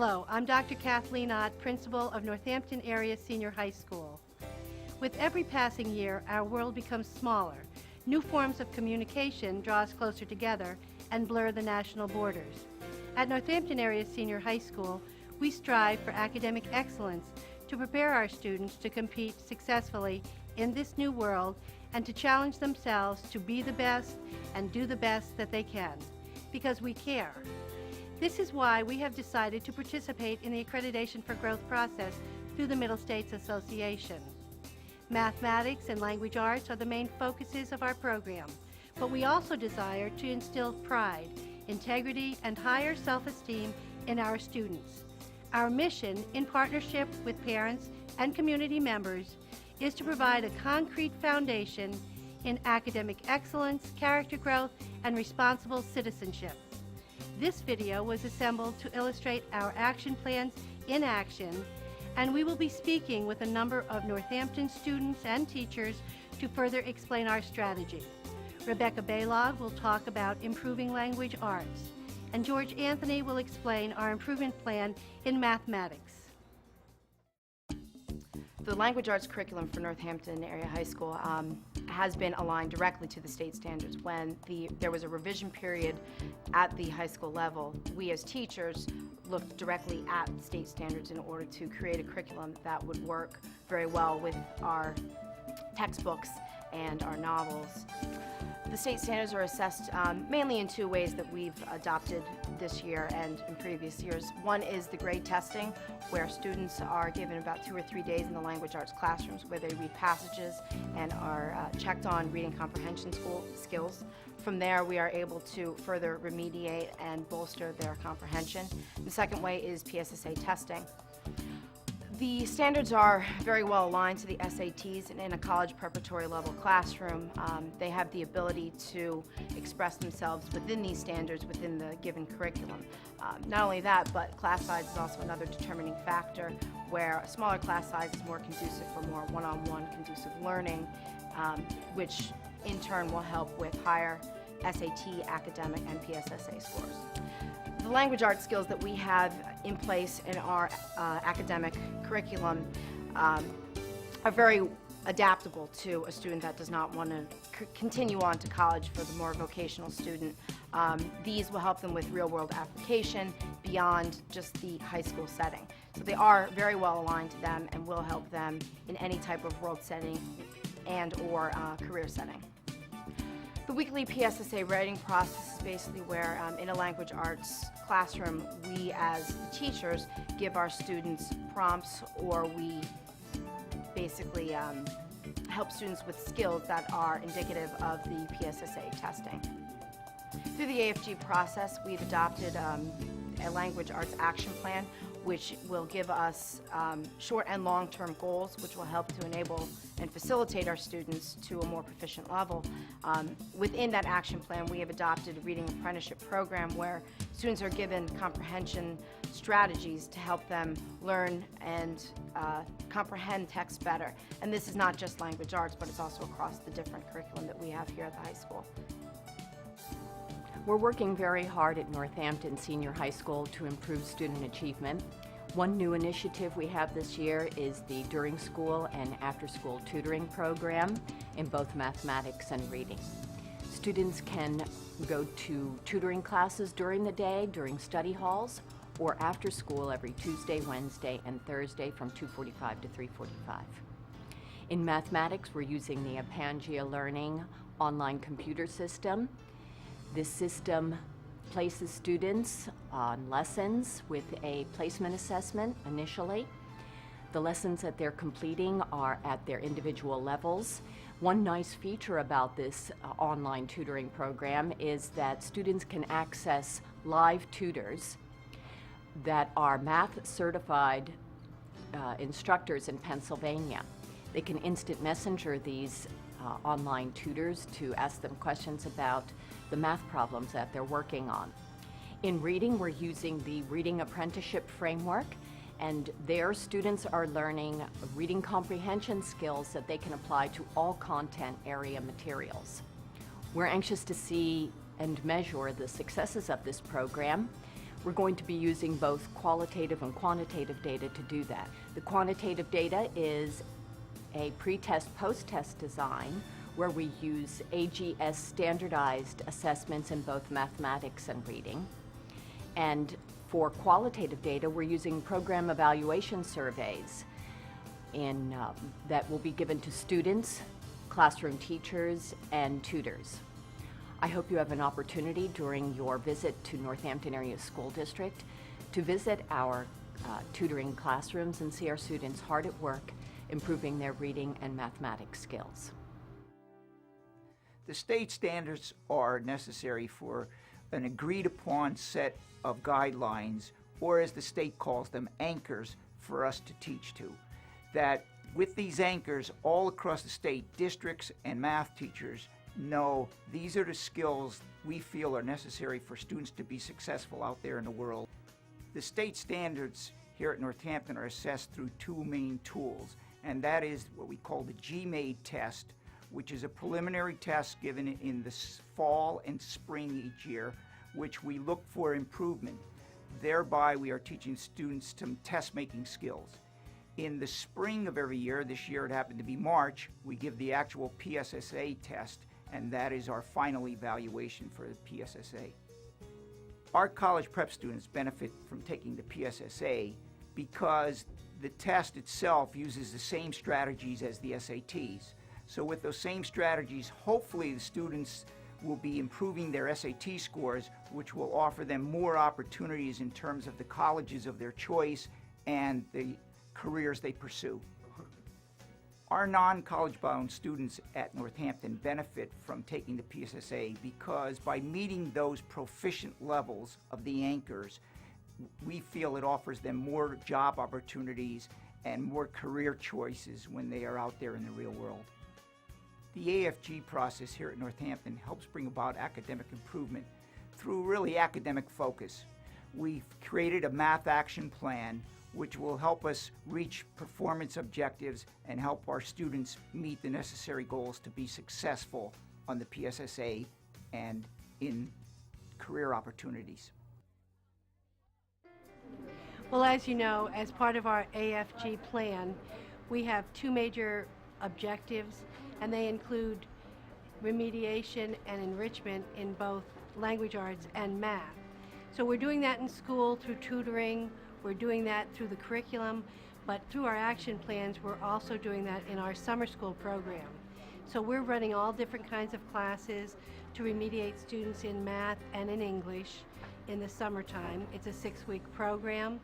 Hello, I'm Dr. Kathleen Ott, Principal of Northampton Area Senior High School. With every passing year, our world becomes smaller. New forms of communication draw us closer together and blur the national borders. At Northampton Area Senior High School, we strive for academic excellence to prepare our students to compete successfully in this new world and to challenge themselves to be the best and do the best that they can, because we care. This is why we have decided to participate in the Accreditation for Growth process through the Middle States Association. Mathematics and language arts are the main focuses of our program, but we also desire to instill pride, integrity, and higher self-esteem in our students. Our mission, in partnership with parents and community members, is to provide a concrete foundation in academic excellence, character growth, and responsible citizenship. This video was assembled to illustrate our action plans in action, and we will be speaking with a number of Northampton students and teachers to further explain our strategy. Rebecca Baylog will talk about improving language arts, and George Anthony will explain our improvement plan in mathematics. The language arts curriculum for Northampton Area High School has been aligned directly to the state standards. When there was a revision period at the high school level, we as teachers looked directly at state standards in order to create a curriculum that would work very well with our textbooks and our novels. The state standards are assessed mainly in two ways that we've adopted this year and in previous years. One is the grade testing, where students are given about 2 or 3 days in the language arts classrooms where they read passages and are checked on reading comprehension skills. From there, we are able to further remediate and bolster their comprehension. The second way is PSSA testing. The standards are very well aligned to the SATs, and in a college preparatory level classroom, they have the ability to express themselves within these standards within the given curriculum. Not only that, but class size is also another determining factor, where a smaller class size is more conducive for more one-on-one conducive learning, which in turn will help with higher SAT, academic, and PSSA scores. The language arts skills that we have in place in our academic curriculum are very adaptable to a student that does not want to continue on to college for the more vocational student. These will help them with real-world application beyond just the high school setting. So they are very well aligned to them and will help them in any type of world setting and or career setting. The weekly PSSA writing process is basically where in a language arts classroom, we as teachers give our students prompts, or we basically help students with skills that are indicative of the PSSA testing. Through the AFG process, we've adopted a language arts action plan, which will give us short and long-term goals, which will help to enable and facilitate our students to a more proficient level. Within that action plan, we have adopted a reading apprenticeship program where students are given comprehension strategies to help them learn and comprehend text better. And this is not just language arts, but it's also across the different curriculum that we have here at the high school. We're working very hard at Northampton Senior High School to improve student achievement. One new initiative we have this year is the during school and after school tutoring program in both mathematics and reading. Students can go to tutoring classes during the day, during study halls, or after school every Tuesday, Wednesday, and Thursday from 2:45 to 3:45. In mathematics, we're using the Apangea Learning online computer system. This system places students on lessons with a placement assessment initially. The lessons that they're completing are at their individual levels. One nice feature about this online tutoring program is that students can access live tutors that are math certified instructors in Pennsylvania. They can instant messenger these online tutors to ask them questions about the math problems that they're working on. In reading, we're using the Reading Apprenticeship Framework, and their students are learning reading comprehension skills that they can apply to all content area materials. We're anxious to see and measure the successes of this program. We're going to be using both qualitative and quantitative data to do that. The quantitative data is a pre-test, post-test design where we use AGS standardized assessments in both mathematics and reading. And for qualitative data, we're using program evaluation surveys that will be given to students, classroom teachers, and tutors. I hope you have an opportunity during your visit to Northampton Area School District to visit our tutoring classrooms and see our students hard at work improving their reading and mathematics skills. The state standards are necessary for an agreed upon set of guidelines, or as the state calls them, anchors, for us to teach to. That with these anchors all across the state, districts and math teachers know these are the skills we feel are necessary for students to be successful out there in the world. The state standards here at Northampton are assessed through two main tools, and that is what we call the GMADE test, which is a preliminary test given in the fall and spring each year, which we look for improvement. Thereby, we are teaching students some test-making skills. In the spring of every year, this year it happened to be March, we give the actual PSSA test, and that is our final evaluation for the PSSA. Our college prep students benefit from taking the PSSA because the test itself uses the same strategies as the SATs. So with those same strategies, hopefully the students will be improving their SAT scores, which will offer them more opportunities in terms of the colleges of their choice and the careers they pursue. Our non-college bound students at Northampton benefit from taking the PSSA because by meeting those proficient levels of the anchors, we feel it offers them more job opportunities and more career choices when they are out there in the real world. The AFG process here at Northampton helps bring about academic improvement through really academic focus. We've created a math action plan which will help us reach performance objectives and help our students meet the necessary goals to be successful on the PSSA and in career opportunities. Well, as you know, as part of our AFG plan, we have two major objectives, and they include remediation and enrichment in both language arts and math. So we're doing that in school through tutoring, we're doing that through the curriculum, but through our action plans, we're also doing that in our summer school program. So we're running all different kinds of classes to remediate students in math and in English in the summertime. It's a 6-week program,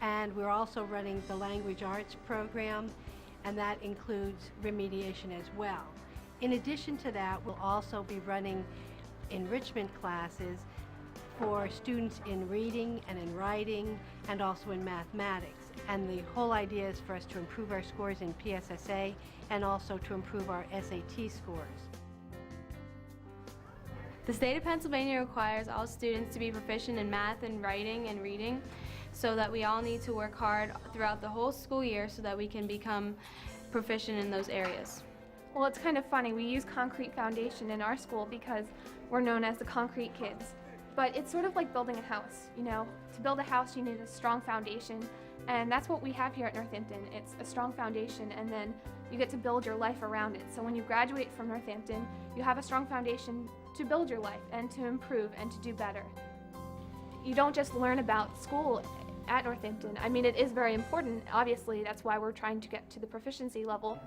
and we're also running the language arts program, and that includes remediation as well. In addition to that, we'll also be running enrichment classes for students in reading and in writing and also in mathematics. And the whole idea is for us to improve our scores in PSSA and also to improve our SAT scores. The state of Pennsylvania requires all students to be proficient in math and writing and reading, so that we all need to work hard throughout the whole school year so that we can become proficient in those areas. Well, it's kind of funny. We use concrete foundation in our school because we're known as the concrete kids. But it's sort of like building a house, you know. To build a house, you need a strong foundation, and that's what we have here at Northampton. It's a strong foundation, and then you get to build your life around it. So when you graduate from Northampton, you have a strong foundation to build your life and to improve and to do better. You don't just learn about school at Northampton. I mean, it is very important. Obviously, that's why we're trying to get to the proficiency level.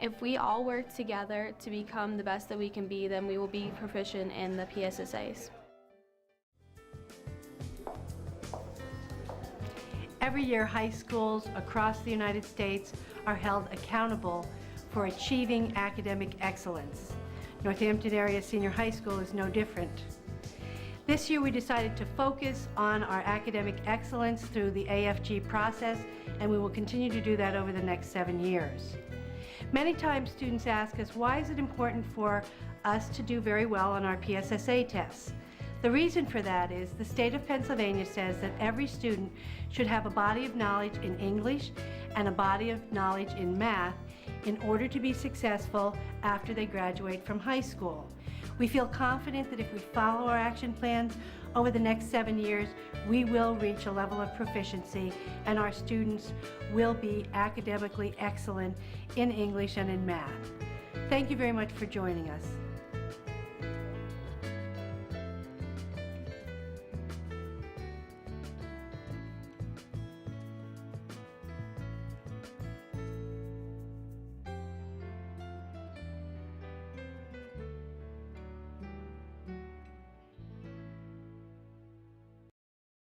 If we all work together to become the best that we can be, then we will be proficient in the PSSAs. Every year, high schools across the United States are held accountable for achieving academic excellence. Northampton Area Senior High School is no different. This year we decided to focus on our academic excellence through the AFG process, and we will continue to do that over the next 7 years. Many times students ask us, why is it important for us to do very well on our PSSA tests? The reason for that is the state of Pennsylvania says that every student should have a body of knowledge in English and a body of knowledge in math in order to be successful after they graduate from high school. We feel confident that if we follow our action plans over the next 7 years, we will reach a level of proficiency and our students will be academically excellent in English and in math. Thank you very much for joining us.